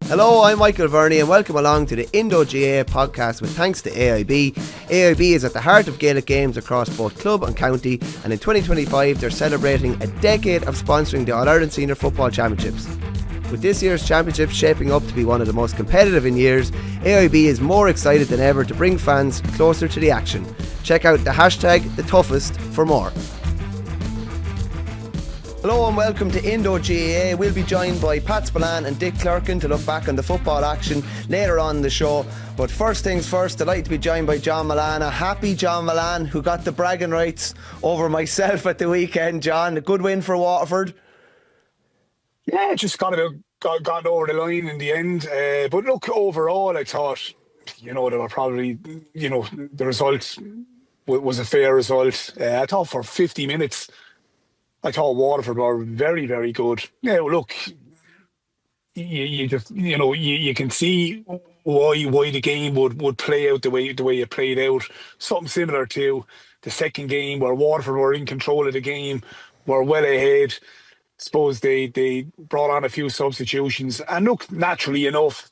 Hello, I'm Michael Verney and welcome along to the Indo GAA Podcast with thanks to AIB. AIB is at the heart of Gaelic games across both club and county, and in 2025 they're celebrating a decade of sponsoring the All-Ireland Senior Football Championships. With this year's championship shaping up to be one of the most competitive in years, AIB is more excited than ever to bring fans closer to the action. Check out the hashtag #TheToughest for more. Hello and welcome to Indo GAA. We'll be joined by Pat Spillane and Dick Clerkin to look back on the football action later on in the show. But first things first, I'd like to be joined by John Mullane. A happy John Mullane, who got the bragging rights over myself at the weekend. John, a good win for Waterford. Yeah, just got over the line in the end. But look, overall, I thought, they were probably, the result was a fair result. I thought for 50 minutes, I thought Waterford were very, very good. Now, look, you just, you can see why the game would play out the way it played out. Something similar to the second game where Waterford were in control of the game, were well ahead. Suppose they brought on a few substitutions. And look, naturally enough,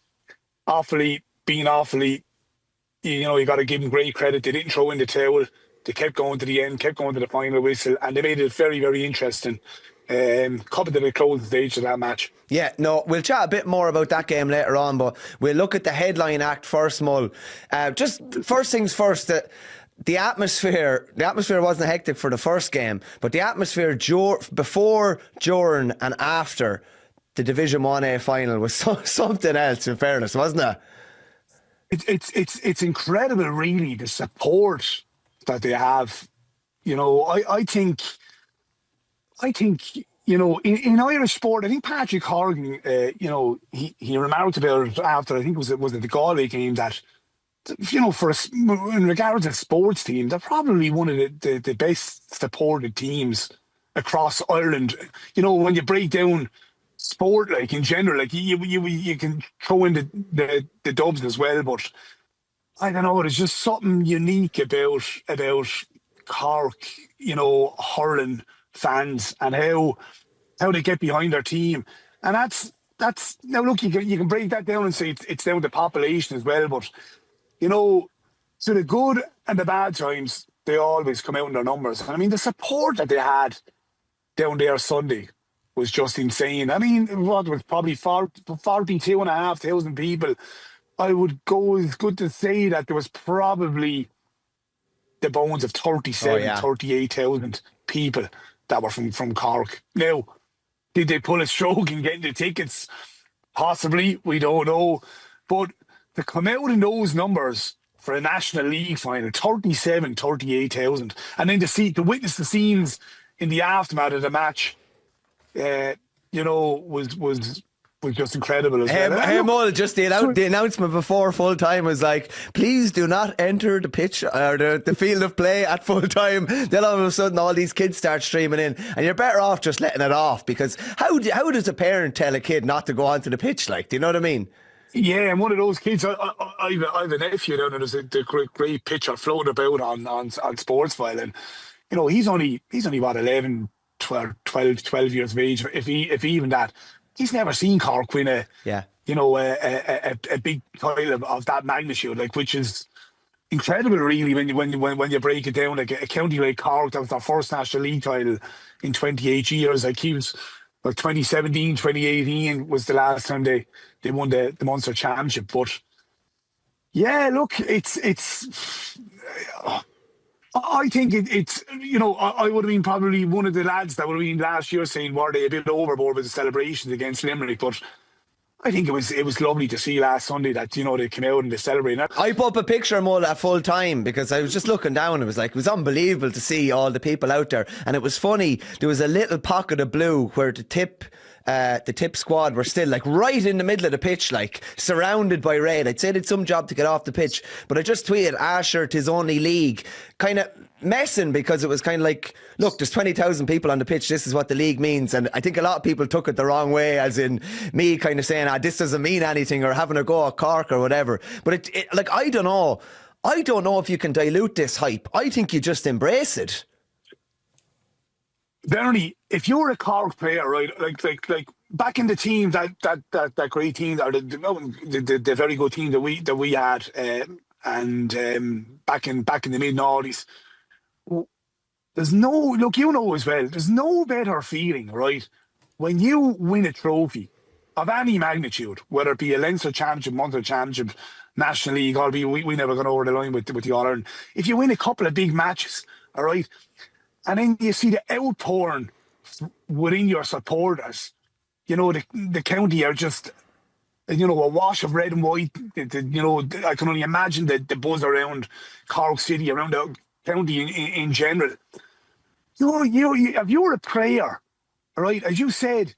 you got to give them great credit. They didn't throw in the towel. They kept going to the end, kept going to the final whistle, and they made it very, very interesting. Coming to the closing stage of that match. Yeah, no, we'll chat a bit more about that game later on, but we'll look at the headline act first, Mull. Just first things first, the atmosphere wasn't hectic for the first game, but the atmosphere before, during and after the Division 1A final was something else, in fairness, wasn't it? It's incredible, really, the support that they have. I think in Irish sport, I think Patrick Horgan, he remarked about it after, I think was it the Galway game, that in regards to sports team, they're probably one of the best supported teams across Ireland. When you break down sport, like in general, like you can throw in the dubs as well, but I don't know, there's just something unique about Cork, hurling fans and how they get behind their team. And that's now look, you can break that down and say it's down to population as well, but so the good and the bad times, they always come out in their numbers. And I mean, the support that they had down there Sunday was just insane. I mean, what was probably 42,500 people. I would go as good to say that there was probably the bones of 38,000 people that were from Cork. Now, did they pull a stroke in getting the tickets? Possibly, we don't know. But to come out in those numbers for a National League final, 38,000, and then to witness the scenes in the aftermath of the match, was just incredible as well. Hey, Mull, just the announcement before full time was like, please do not enter the pitch or the field of play at full time. Then all of a sudden all these kids start streaming in, and you're better off just letting it off, because how does a parent tell a kid not to go onto the pitch? Like, do you know what I mean? Yeah, and one of those kids, I have a nephew down, and there's a great picture floating about on Sportsfile, and he's only what, 11, 12 years of age, if even that. He's never seen Cork win a big title of that magnitude, like, which is incredible, really, when you break it down. Like a county like Cork, that was their first National League title in 28 years. Like, he was, like, 2017, 2018 was the last time they won the Munster Championship. But yeah, look, I think it's I would have been probably one of the lads that would have been last year saying, were they a bit overboard with the celebrations against Limerick? But I think it was lovely to see last Sunday that they came out and they celebrated. I put up a picture of Mull at full time because I was just looking down. It was unbelievable to see all the people out there, and it was funny. There was a little pocket of blue where the tip squad were still, like, right in the middle of the pitch, like, surrounded by red. I'd say they had some job to get off the pitch, but I just tweeted, Asher, 'tis only league, kind of messing, because it was kind of like, look, there's 20,000 people on the pitch, this is what the league means. And I think a lot of people took it the wrong way, as in me kind of saying, this doesn't mean anything, or having a go at Cork or whatever. But like, I don't know if you can dilute this hype. I think you just embrace it. Verney, if you're a Cork player, right, like back in the team, that great team, or the very good team that we had, and back in the mid noughties, there's no look. You know as well. There's no better feeling, right, when you win a trophy of any magnitude, whether it be a Leinster Championship, Munster Championship, National League, we never got over the line with the All Ireland. If you win a couple of big matches, all right, and then you see the outpouring within your supporters, you know, the county are just, you know, a wash of red and white. You know, I can only imagine the buzz around Cork City, around the county in general. If you're a player, all right, as you said,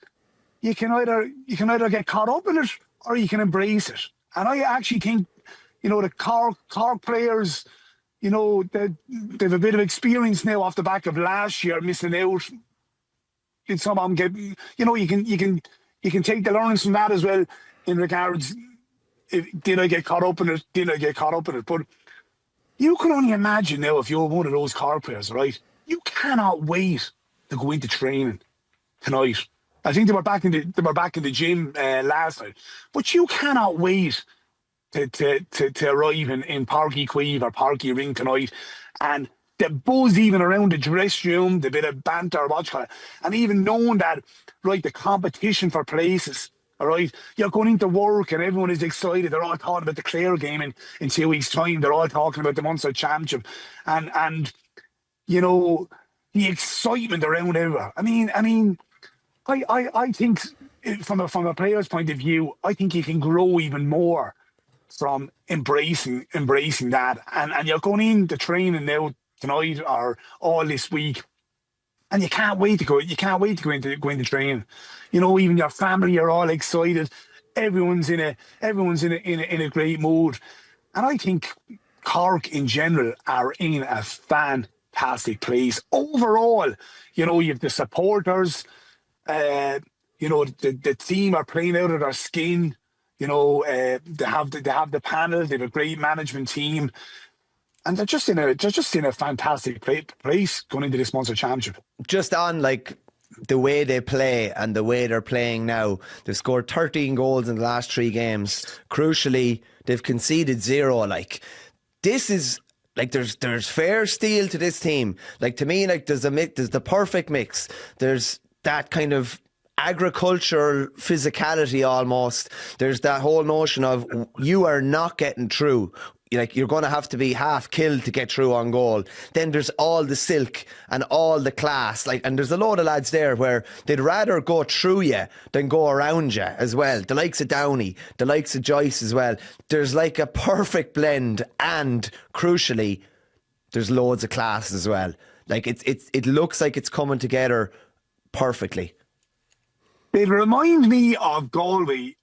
you can either get caught up in it or you can embrace it. And I actually think, you know, the Cork players, you know, they've a bit of experience now off the back of last year missing out. Did some of them get, you know, you can take the learnings from that as well in regards, did I get caught up in it? Did I get caught up in it? But you can only imagine now if you're one of those Cork players, right? You cannot wait to go into training tonight. I think they were back in the gym last night, but you cannot wait to arrive in Parky Queeve or Parky Ring tonight, and the buzz even around the dressing room, the bit of banter, and even knowing that, right, the competition for places, all right, you're going into work and everyone is excited. They're all talking about the Clare game in 2 weeks' time. They're all talking about the Munster Championship, and you know, the excitement around everywhere. I mean, I think from a player's point of view, I think you can grow even more from embracing that. And you're going into training now tonight or all this week, and you can't wait to go into training. You know, even your family are all excited. Everyone's in a great mood. And I think Cork in general are in a fantastic place. Overall, you know, you have the supporters, you know, the team are playing out of their skin. You know, they have the panel. They have a great management team, and they're just in a fantastic place going into this Munster Championship. Just on like the way they play and the way they're playing now, they've scored 13 goals in the last 3 games. Crucially, they've conceded 0. Like, this is like there's fair steel to this team. Like, to me, like there's the perfect mix. There's that kind of agricultural physicality almost. There's that whole notion of you are not getting through. Like, you're going to have to be half killed to get through on goal. Then there's all the silk and all the class. Like, and there's a load of lads there where they'd rather go through you than go around you as well. The likes of Downey, the likes of Joyce as well. There's like a perfect blend, and crucially, there's loads of class as well. Like, it looks like it's coming together perfectly. It reminds me of Galway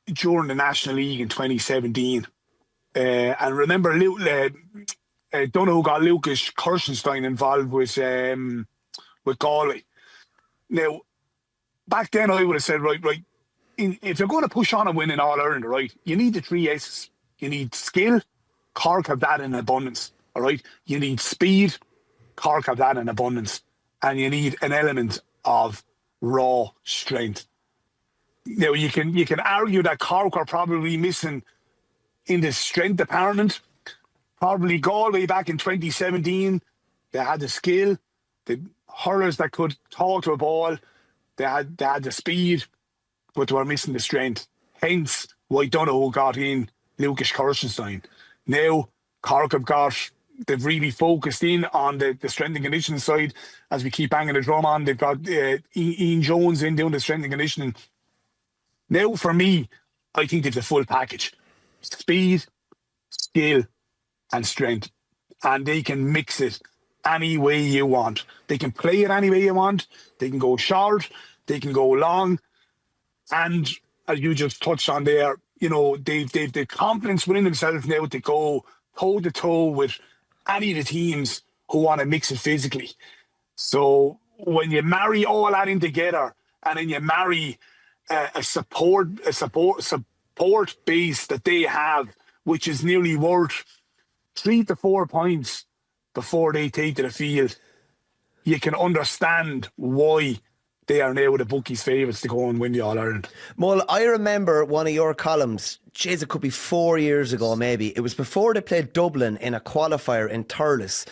during the National League in 2017. And remember, don't know who got Lucas Kirstenstein involved with Galway. Now, back then I would have said, right, if you're going to push on and win an All-Ireland, right, you need the 3 S's. You need skill. Cork have that in abundance, all right? You need speed. Cork have that in abundance. And you need an element of raw strength. Now, you can argue that Cork are probably missing in the strength department. Probably Galway back in 2017, they had the skill, the hurlers that could talk to a ball, they had the speed, but they were missing the strength. Hence why Donoghue got in Lucas Kirstenstein. Now Cork they've really focused in on the strength and conditioning side. As we keep banging the drum on, they've got Ian Jones in doing the strength and conditioning. Now, for me, I think they've the full package. Speed, skill, and strength. And they can mix it any way you want. They can play it any way you want. They can go short, they can go long. And as you just touched on there, you know, they've the confidence within themselves now to go toe-to-toe with any of the teams who want to mix it physically. So when you marry all that in together, and then you marry a support base that they have, which is nearly worth 3 to 4 points before they take to the field, you can understand why they are now the bookies' favourites to go and win the All-Ireland. Mull, I remember one of your columns, jeez, it could be 4 years ago maybe. It was before they played Dublin in a qualifier in Thurles.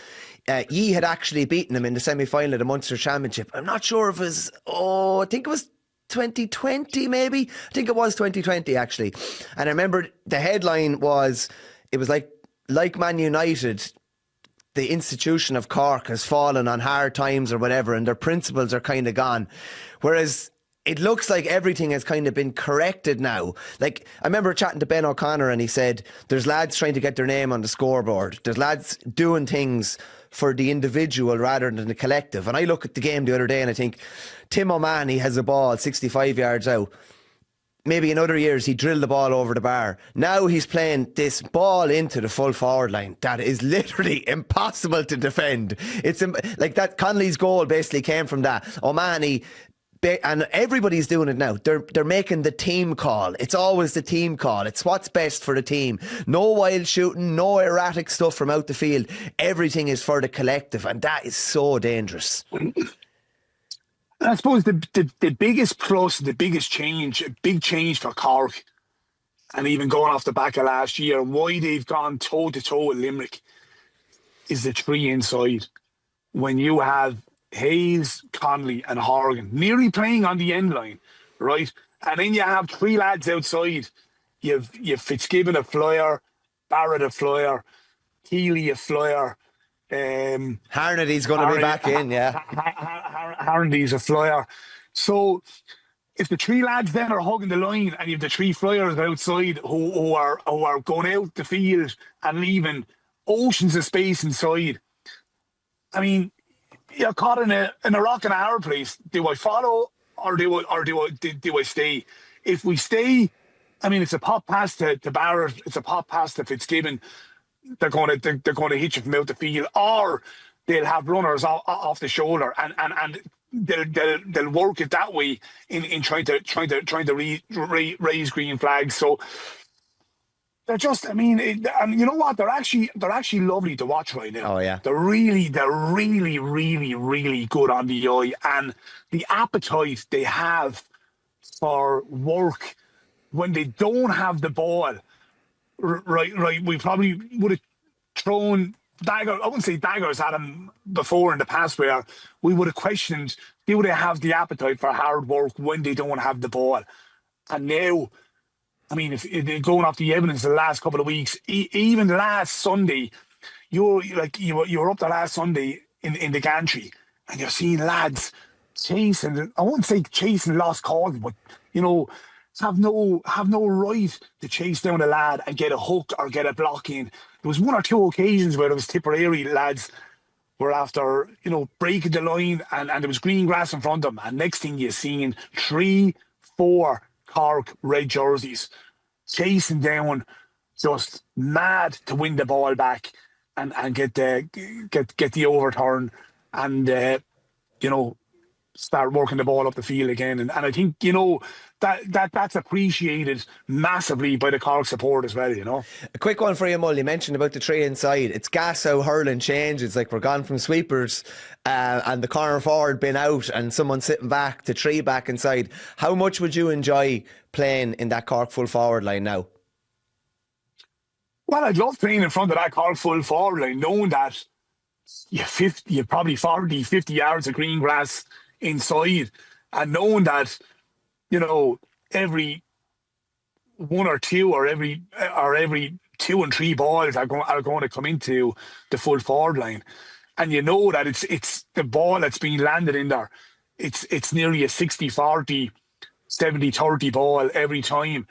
Ye had actually beaten them in the semi-final of the Munster Championship. I'm not sure if it was, I think it was 2020 maybe. I think it was 2020 actually. And I remember the headline was, it was like Man United, the institution of Cork has fallen on hard times or whatever, and their principles are kind of gone. Whereas it looks like everything has kind of been corrected now. Like, I remember chatting to Ben O'Connor and he said, there's lads trying to get their name on the scoreboard. There's lads doing things for the individual rather than the collective. And I look at the game the other day and I think, Tim O'Mahony has a ball 65 yards out. Maybe in other years he drilled the ball over the bar. Now he's playing this ball into the full forward line that is literally impossible to defend. It's like that. Connolly's goal basically came from that. O'Mahony, and everybody's doing it now. They're making the team call. It's always the team call. It's what's best for the team. No wild shooting, no erratic stuff from out the field. Everything is for the collective, and that is so dangerous. I suppose the biggest plus, the biggest change, a big change for Cork, and even going off the back of last year, and why they've gone toe-to-toe with Limerick, is the three inside. When you have Hayes, Connolly and Horgan nearly playing on the end line, right? And then you have three lads outside. You've Fitzgibbon a flyer, Barrett a flyer, Healy a flyer, Harnady's going to be back in, yeah. Harnady's a flyer. So if the three lads then are hugging the line and you have the three flyers outside who are going out the field and leaving oceans of space inside, I mean, you're caught in a rock and a hard place. Do I follow or do I stay? If we stay, I mean, it's a pop pass to Barrett, it's a pop pass to Fitzgibbon. They're going to hit you from out the field, or they'll have runners off the shoulder, and they'll work it that way in trying to raise green flags. So they're just, I mean, and you know what? They're actually lovely to watch right now. Oh yeah, they're really, really good on the eye, and the appetite they have for work when they don't have the ball. Right. We probably would have thrown daggers. I wouldn't say daggers at them before in the past, where we would have questioned, do they have the appetite for hard work when they don't have the ball? And now, I mean, if going off the evidence the last couple of weeks, even last Sunday, you were up the last Sunday in the gantry, and you're seeing lads chasing. I won't say chasing lost cause, but have no right to chase down a lad and get a hook or get a block in. There was one or two occasions where there was Tipperary lads were after, breaking the line and there was green grass in front of them. And next thing you're seeing 3-4 Cork red jerseys chasing down, just mad to win the ball back and get the overturn and start working the ball up the field again. And I think, that's appreciated massively by the Cork support as well, A quick one for you, Mull. You mentioned about the three inside. It's gas how hurling changes. Like, we're gone from sweepers and the corner forward been out and someone sitting back to three back inside. How much would you enjoy playing in that Cork full forward line now? Well, I'd love playing in front of that Cork full forward line, knowing that you're probably 40, 50 yards of green grass inside, and knowing that every one or two or every 2 and 3 balls are going to come into the full forward line, and that it's the ball that's being landed in there. It's nearly a 60-40, 70-30 ball every time.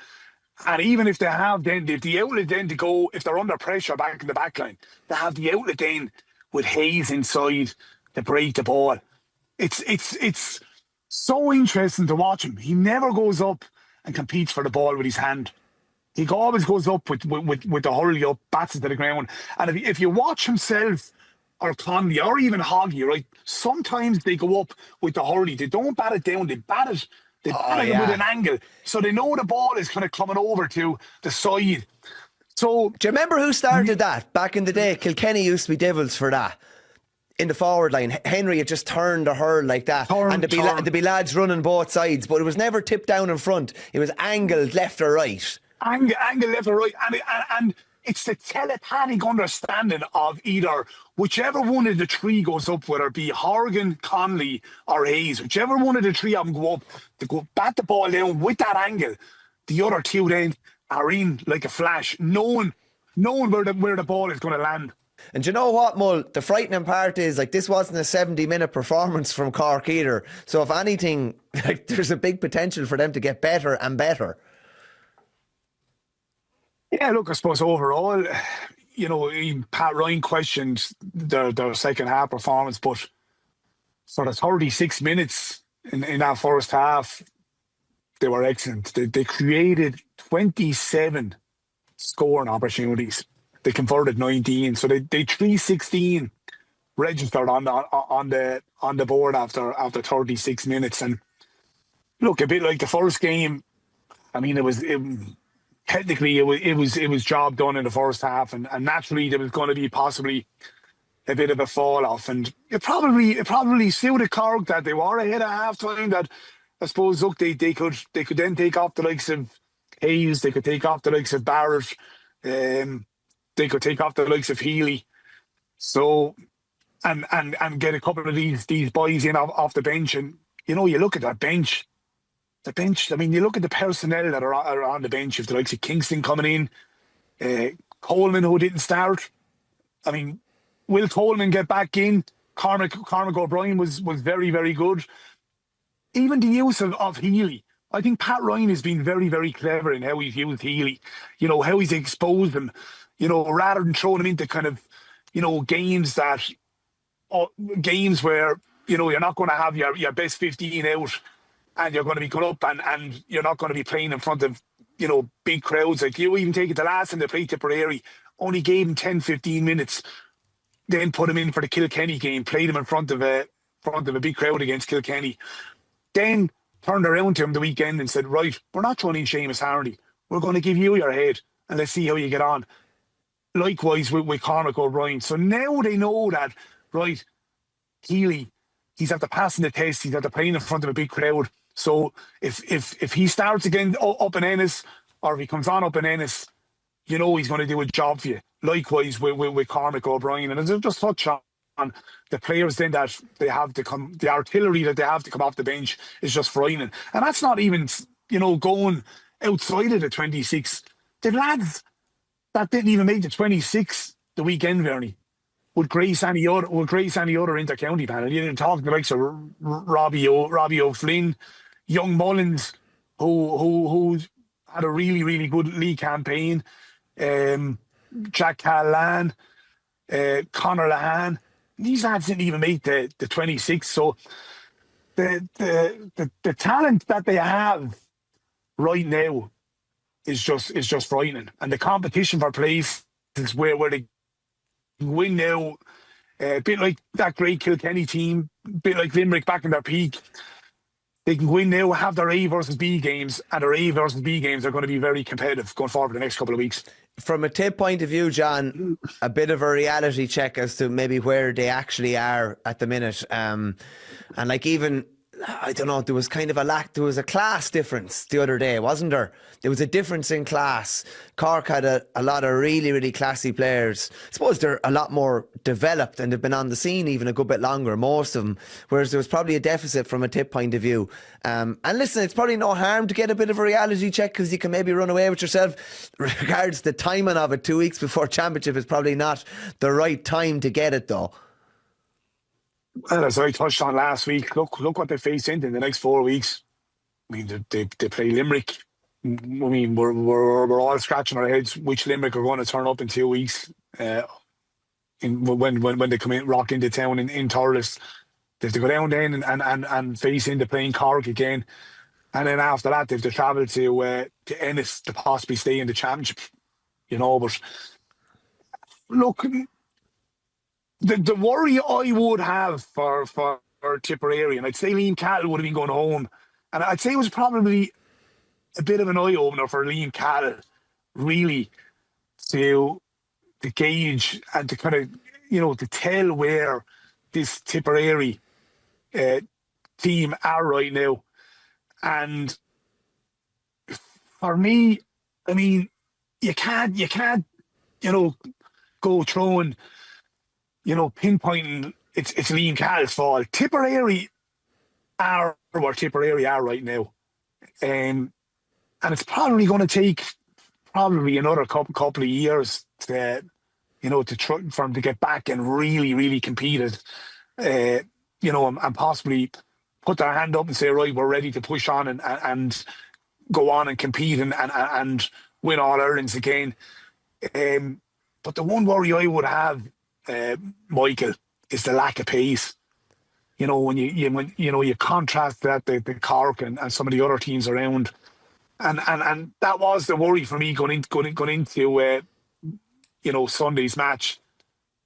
And even if they have the outlet then to go, if they're under pressure back in the back line, they have the outlet then with Hayes inside to break the ball. It's so interesting to watch him. He never goes up and competes for the ball with his hand. He always goes up with the hurley up, bats it to the ground. And if you watch himself or Connolly or even Hoggy, right, sometimes they go up with the hurley. They don't bat it down, they bat it with an angle. So they know the ball is kind of coming over to the side. So do you remember who started that back in the day? Kilkenny used to be devils for that. in the forward line. Henry had just turned a hurl like that, and there'd be lads running both sides, but it was never tipped down in front. It was angled left or right. Angle left or right, and it's the telepathic understanding of either whichever one of the three goes up, whether it be Horgan, Conley, or Hayes, whichever one of the three of them go up, they go bat the ball down with that angle. The other two then are in like a flash, knowing where the ball is going to land. And you know what, Mull? The frightening part is, like, this wasn't a 70-minute performance from Cork either. So if anything, like, there's a big potential for them to get better and better. Yeah, look, I suppose overall, you know, even Pat Ryan questioned their second half performance, but for the 36 minutes in that first half, they were excellent. They created 27 scoring opportunities. They converted 19, so they 316 registered on the board after 36 minutes. And look, a bit like the first game. I mean, technically it was job done in the first half, and naturally there was going to be possibly a bit of a fall off, and it probably suited Cork that they were ahead at half time. That I suppose, look, they could then take off the likes of Hayes, they could take off the likes of Barrett. They could take off the likes of Healy, so and get a couple of these boys in off the bench. And you know, you look at that bench. The bench. I mean, you look at the personnel that are on the bench. If the likes of Kingston coming in, Coleman, who didn't start. I mean, will Coleman get back in? Cormac O'Brien was very, very good. Even the use of Healy. I think Pat Ryan has been very, very clever in how he's used Healy. You know, how he's exposed him. You know, rather than throwing him into kind of, you know, games where, you know, you're not going to have your best 15 out, and you're going to be cut up, and you're not going to be playing in front of, you know, big crowds. Like, you even take it the last time they played Tipperary, only gave him 10-15 minutes, then put him in for the Kilkenny game, played him in front of a big crowd against Kilkenny, then turned around to him the weekend and said, right, we're not throwing in Seamus Harnedy, we're going to give you your head and let's see how you get on. Likewise with Cormac O'Brien. So now they know that, right, Healy, he's after passing the test, he's after playing in front of a big crowd. So if he starts again up in Ennis, or if he comes on up in Ennis, you know he's going to do a job for you. Likewise with Cormac O'Brien. And as I just touched on, the players then that they have to come, the artillery that they have to come off the bench is just frightening. And that's not even, you know, going outside of the 26. The lads that didn't even make the 26 the weekend, Verney, would grace any other inter-county panel. You didn't talk the likes of Robbie O'Flynn, young Mullins, who had a really, really good league campaign, Jack Callan, Conor Lahan. These lads didn't even make the 26. So the talent that they have right now is just frightening, and the competition for place is where they win now. A bit like that great Kilkenny team, a bit like Limerick back in their peak. They can win now, have their A versus B games, and their A versus B games are going to be very competitive going forward the next couple of weeks. From a tip point of view, John, a bit of a reality check as to maybe where they actually are at the minute. And like, even, I don't know, there was a class difference the other day, wasn't there? There was a difference in class. Cork had a lot of really, really classy players. I suppose they're a lot more developed and they've been on the scene even a good bit longer, most of them, whereas there was probably a deficit from a tip point of view. And listen, it's probably no harm to get a bit of a reality check, because you can maybe run away with yourself. Regards the timing of it, 2 weeks before championship is probably not the right time to get it, though. Well, as I touched on last week, look what they face into in the next 4 weeks. I mean, they play Limerick. I mean, we're all scratching our heads which Limerick are going to turn up in 2 weeks. When they come in, rock into town in Thurles, they have to go down then and face into playing Cork again, and then after that they have to travel to Ennis to possibly stay in the championship. You know, but look. The worry I would have for Tipperary, and I'd say Liam Cahill would have been going home, and I'd say it was probably a bit of an eye-opener for Liam Cahill, really, to gauge and to kind of, you know, to tell where this Tipperary team are right now. And for me, I mean, you can't, go throwing, pinpointing it's Liam Call's fault. Tipperary are where Tipperary are right now. And it's probably going to take another couple of years to, to try for them to get back and really, really compete it, and possibly put their hand up and say, right, we're ready to push on and go on and compete and win All Irelands again. But the one worry I would have, Michael, is the lack of pace. When you contrast that the Cork and some of the other teams around, and that was the worry for me going into Sunday's match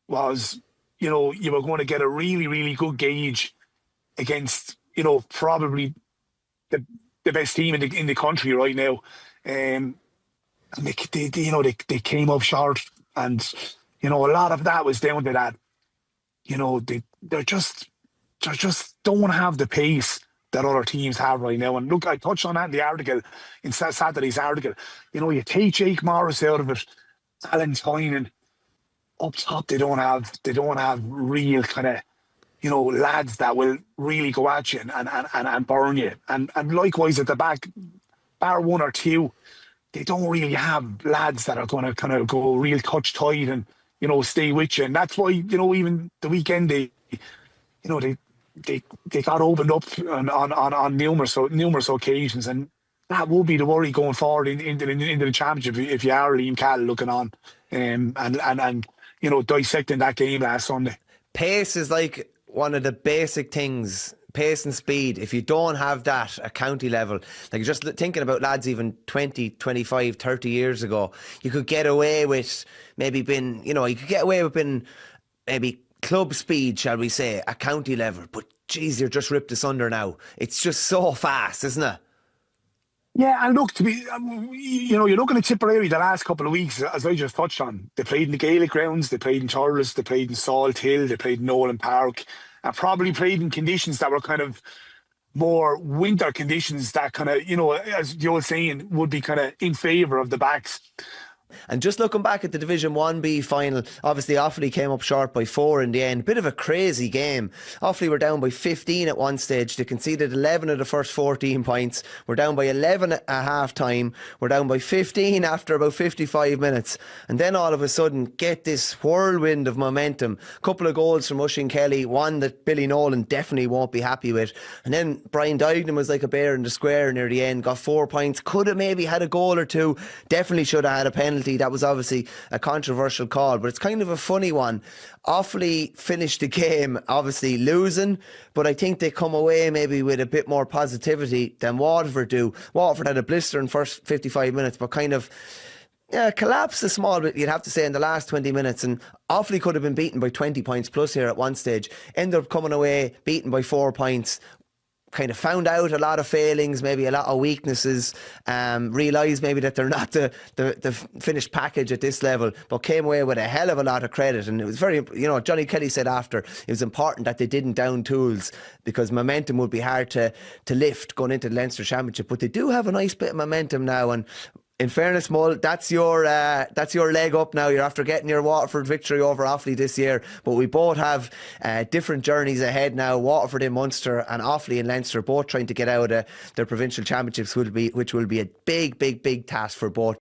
was you were going to get a really, really good gauge against probably the best team in the country right now. And they came up short, and a lot of that was down to that. They just don't have the pace that other teams have right now. And look, I touched on that in the article, in Saturday's article. You take Jake Morris out of it, Alan Tynan up top. They don't have real kind of lads that will really go at you and burn you. And likewise at the back, bar one or two, they don't really have lads that are going to kind of go real touch tight and stay with you. And that's why even the weekend they got opened up on numerous occasions, and that will be the worry going forward into the championship if you are Liam Call looking on and dissecting that game last Sunday. Pace is like one of the basic things. Pace and speed. If you don't have that at county level, like just thinking about lads even 20, 25, 30 years ago, you could get away with maybe maybe club speed, shall we say, at county level. But geez, you're just ripped asunder now. It's just so fast, isn't it? Yeah, and look, you're looking at Tipperary the last couple of weeks, as I just touched on. They played in the Gaelic grounds, they played in Thurles, they played in Salt Hill, they played in Nolan Park, and probably played in conditions that were kind of more winter conditions that kind of, as the old saying, would be kind of in favour of the backs. And just looking back at the Division 1B final, obviously Offaly came up short by 4 in the end. Bit of a crazy game. Offaly were down by 15 at one stage. They conceded 11 of the first 14 points. We're down by 11 at half time. We're down by 15 after about 55 minutes. And then all of a sudden, get this whirlwind of momentum. Couple of goals from Oisin Kelly, one that Billy Nolan definitely won't be happy with. And then Brian Duignan was like a bear in the square near the end, got 4 points. Could have maybe had a goal or two. Definitely should have had a penalty. That was obviously a controversial call, but it's kind of a funny one. Offaly finished the game obviously losing, but I think they come away maybe with a bit more positivity than Waterford do. Waterford had a blister in first 55 minutes, but kind of collapsed a small bit, you'd have to say, in the last 20 minutes. And Offaly could have been beaten by 20 points plus here at one stage. Ended up coming away beaten by 4 points. Kind of found out a lot of failings, maybe a lot of weaknesses, realised maybe that they're not the finished package at this level, but came away with a hell of a lot of credit. And it was very, Johnny Kelly said after, it was important that they didn't down tools, because momentum would be hard to lift going into the Leinster Championship. But they do have a nice bit of momentum now, and in fairness, Mull, that's your leg up now. You're after getting your Waterford victory over Offaly this year, but we both have different journeys ahead now. Waterford in Munster and Offaly in Leinster, both trying to get out of their provincial championships, which will be a big task for both